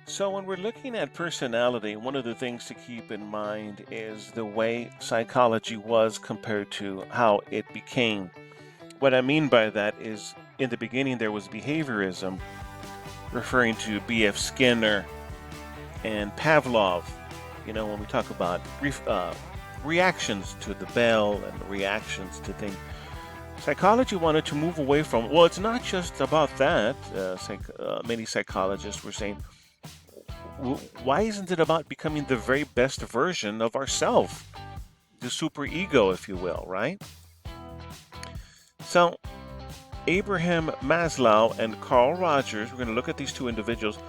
So, when we're looking at personality, one of the things to keep in mind is the way psychology was compared to how it became. What I mean by that is, in the beginning, there was behaviorism, referring to B.F. Skinner and Pavlov. When we talk about reactions to the bell and reactions to things, psychology wanted to move away from, well, it's not just about that. Many psychologists were saying, why isn't it about becoming the very best version of ourselves? The superego, if you will, right? So, Abraham Maslow and Carl Rogers, we're going to look at these two individuals.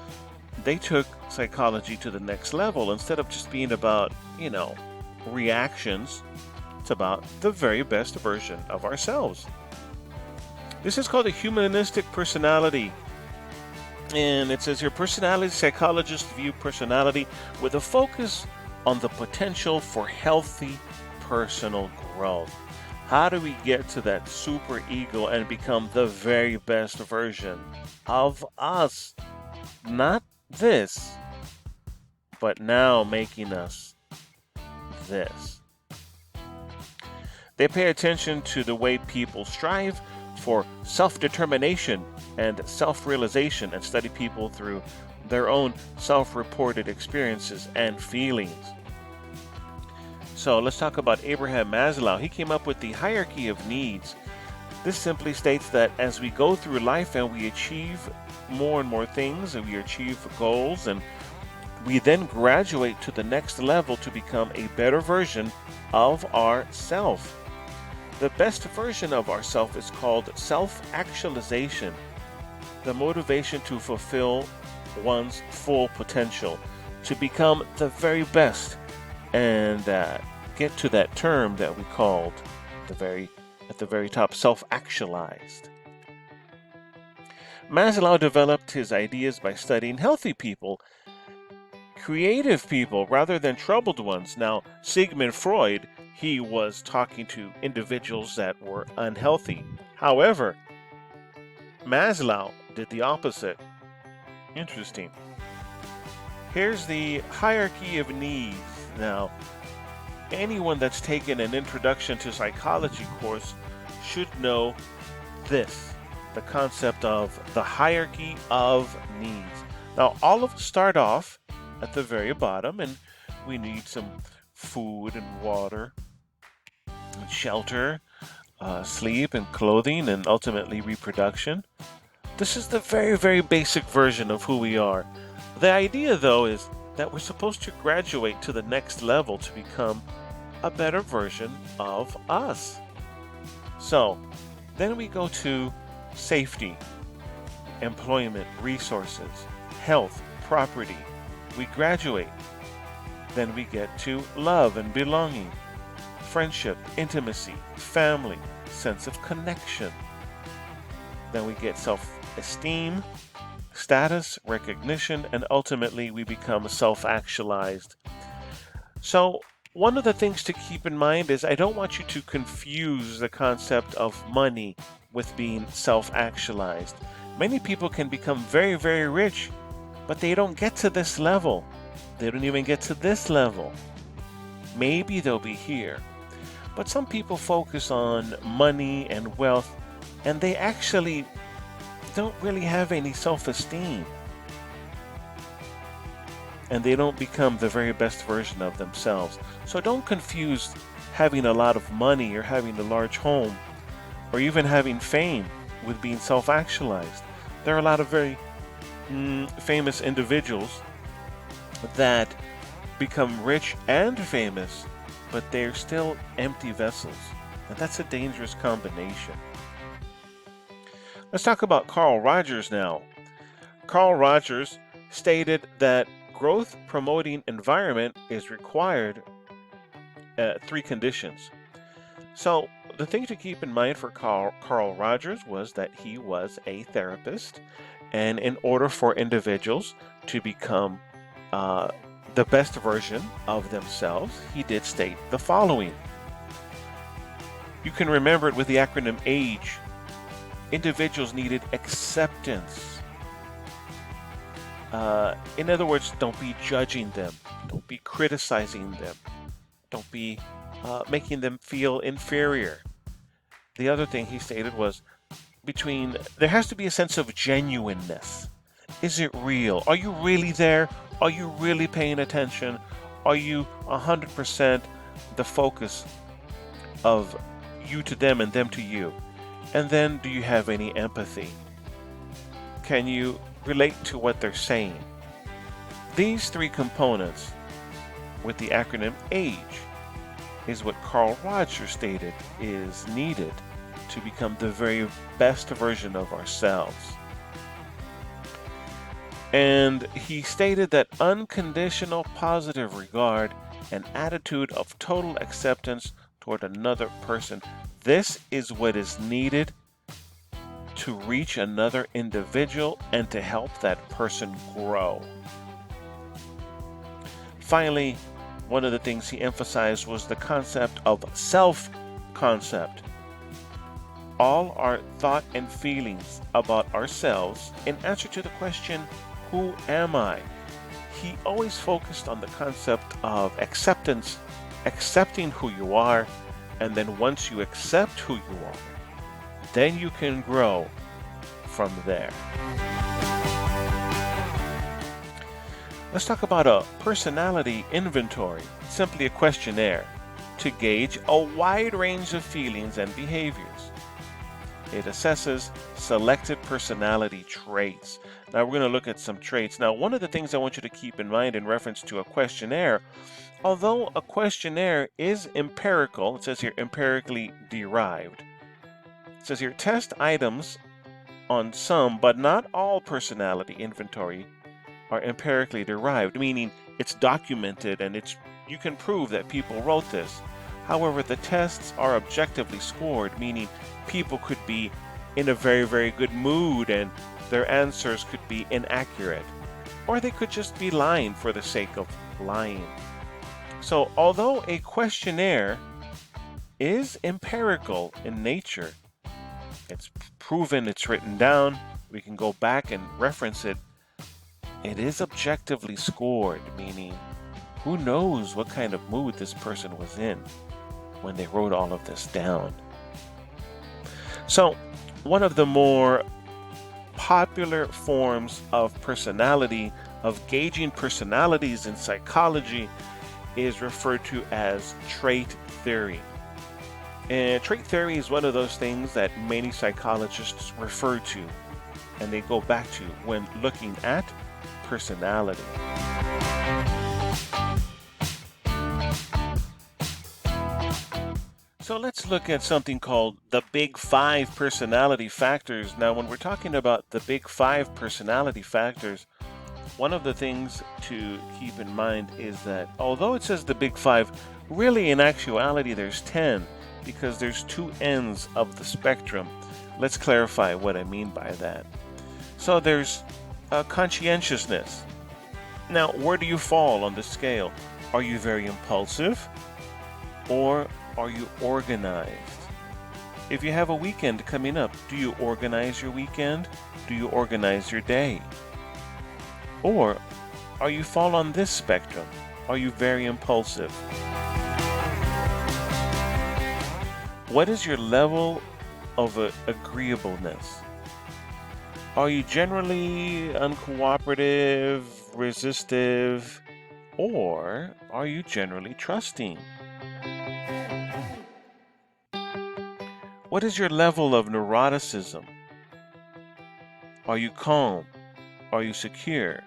They took psychology to the next level. Instead of just being about, reactions, it's about the very best version of ourselves. This is called a humanistic personality. And it says here, personality psychologists view personality with a focus on the potential for healthy personal growth. How do we get to that super ego and become the very best version of us? Not this, but now making us this. They pay attention to the way people strive for self-determination and self-realization and study people through their own self-reported experiences and feelings. So let's talk about Abraham Maslow. He came up with the hierarchy of needs. This simply states that as we go through life and we achieve more and more things and we achieve goals, and we then graduate to the next level to become a better version of ourself. The best version of ourself is called self-actualization, the motivation to fulfill one's full potential, to become the very best, and get to that term that we called at the very top, self-actualized. Maslow developed his ideas by studying healthy people, creative people, rather than troubled ones. Now, Sigmund Freud, he was talking to individuals that were unhealthy. However, Maslow did the opposite. Interesting. Here's the hierarchy of needs. Now, anyone that's taken an introduction to psychology course should know this, the concept of the hierarchy of needs. Now, all of us start off at the very bottom, and we need some food and water and shelter, sleep and clothing, and ultimately reproduction. This is the very, very basic version of who we are. The idea, though, is that we're supposed to graduate to the next level to become a better version of us. So, then we go to safety, employment, resources, health, property. We graduate. Then we get to love and belonging, friendship, intimacy, family, sense of connection. Then we get self-esteem, status, recognition, and ultimately we become self-actualized. So, one of the things to keep in mind is I don't want you to confuse the concept of money with being self-actualized. Many people can become very, very rich, but they don't get to this level. They don't even get to this level. Maybe they'll be here. But some people focus on money and wealth, and they actually don't really have any self-esteem. And they don't become the very best version of themselves. So don't confuse having a lot of money or having a large home or even having fame with being self-actualized. There are a lot of very famous individuals that become rich and famous, but they're still empty vessels. And that's a dangerous combination. Let's talk about Carl Rogers now. Carl Rogers stated that growth promoting environment is required at three conditions. So the thing to keep in mind for Carl Rogers was that he was a therapist, and in order for individuals to become the best version of themselves, he did state the following. You can remember it with the acronym AGE. Individuals needed acceptance, In other words, don't be judging them, don't be criticizing them, don't be making them feel inferior. The other thing he stated was there has to be a sense of genuineness. Is it real? Are you really there? Are you really paying attention? Are you 100% the focus of you to them and them to you? And then, do you have any empathy? Can you relate to what they're saying? These three components, with the acronym AGE, is what Carl Rogers stated is needed to become the very best version of ourselves. And he stated that unconditional positive regard, an attitude of total acceptance toward another person, this is what is needed to reach another individual and to help that person grow. Finally, one of the things he emphasized was the concept of self-concept. All our thought and feelings about ourselves in answer to the question, who am I? He always focused on the concept of acceptance, accepting who you are, and then once you accept who you are, then you can grow from there. Let's talk about a personality inventory, simply a questionnaire to gauge a wide range of feelings and behaviors. It assesses selected personality traits. Now we're going to look at some traits. Now, one of the things I want you to keep in mind in reference to a questionnaire, although a questionnaire is empirical, it says here empirically derived. It says here test items on some, but not all personality inventory are empirically derived, meaning it's documented and you can prove that people wrote this. However, the tests are objectively scored, meaning people could be in a very, very good mood and their answers could be inaccurate, or they could just be lying for the sake of lying. So, although a questionnaire is empirical in nature, it's proven, it's written down, we can go back and reference it, it is objectively scored, meaning who knows what kind of mood this person was in when they wrote all of this down. So, one of the more popular forms of personality, of gauging personalities in psychology, is referred to as trait theory. And trait theory is one of those things that many psychologists refer to, and they go back to when looking at personality. So let's look at something called the Big Five personality factors. Now, when we're talking about the Big Five personality factors, one of the things to keep in mind is that although it says the Big Five, really in actuality there's 10 because there's two ends of the spectrum. Let's clarify what I mean by that. So there's conscientiousness. Now, where do you fall on the scale? Are you very impulsive or are you organized? If you have a weekend coming up, do you organize your weekend? Do you organize your day? Or are you fall on this spectrum? Are you very impulsive? What is your level of agreeableness? Are you generally uncooperative, resistive, or are you generally trusting? What is your level of neuroticism? Are you calm? Are you secure?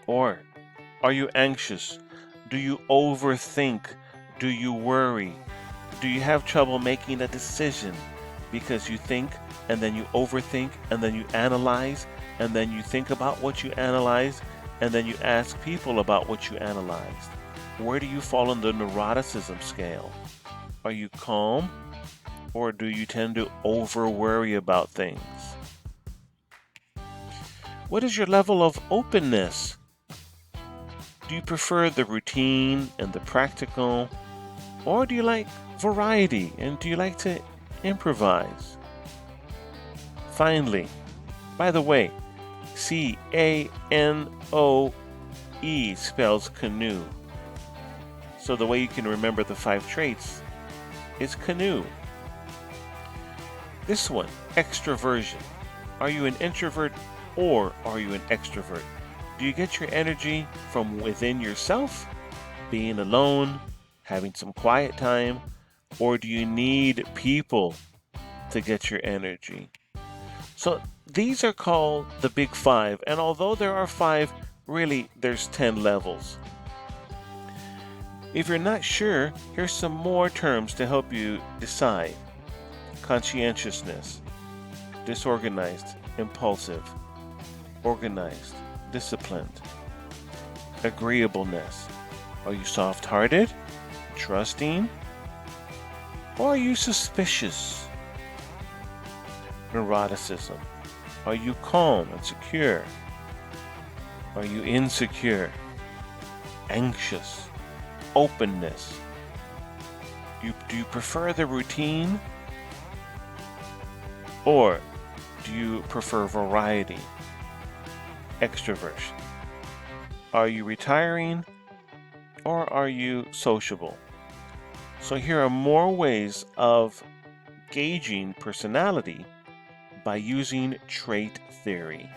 Or are you anxious? Do you overthink? Do you worry? Do you have trouble making a decision because you think and then you overthink and then you analyze and then you think about what you analyzed and then you ask people about what you analyzed? Where do you fall on the neuroticism scale? Are you calm or do you tend to over worry about things? What is your level of openness? Do you prefer the routine and the practical, or do you like variety and do you like to improvise? Finally, by the way, C-A-N-O-E spells canoe. So the way you can remember the 5 traits is canoe. This one, extroversion. Are you an introvert or are you an extrovert? Do you get your energy from within yourself, being alone, having some quiet time, or do you need people to get your energy? So these are called the Big 5, and although there are 5, really there's 10 levels. If you're not sure, here's some more terms to help you decide. Conscientiousness, disorganized, impulsive, organized, disciplined. Agreeableness. Are you soft-hearted, trusting, or are you suspicious? Neuroticism. Are you calm and secure? Are you insecure? Anxious? Openness? Do you prefer the routine? Or do you prefer variety? Extroversion. Are you retiring or are you sociable? So here are more ways of gauging personality by using trait theory.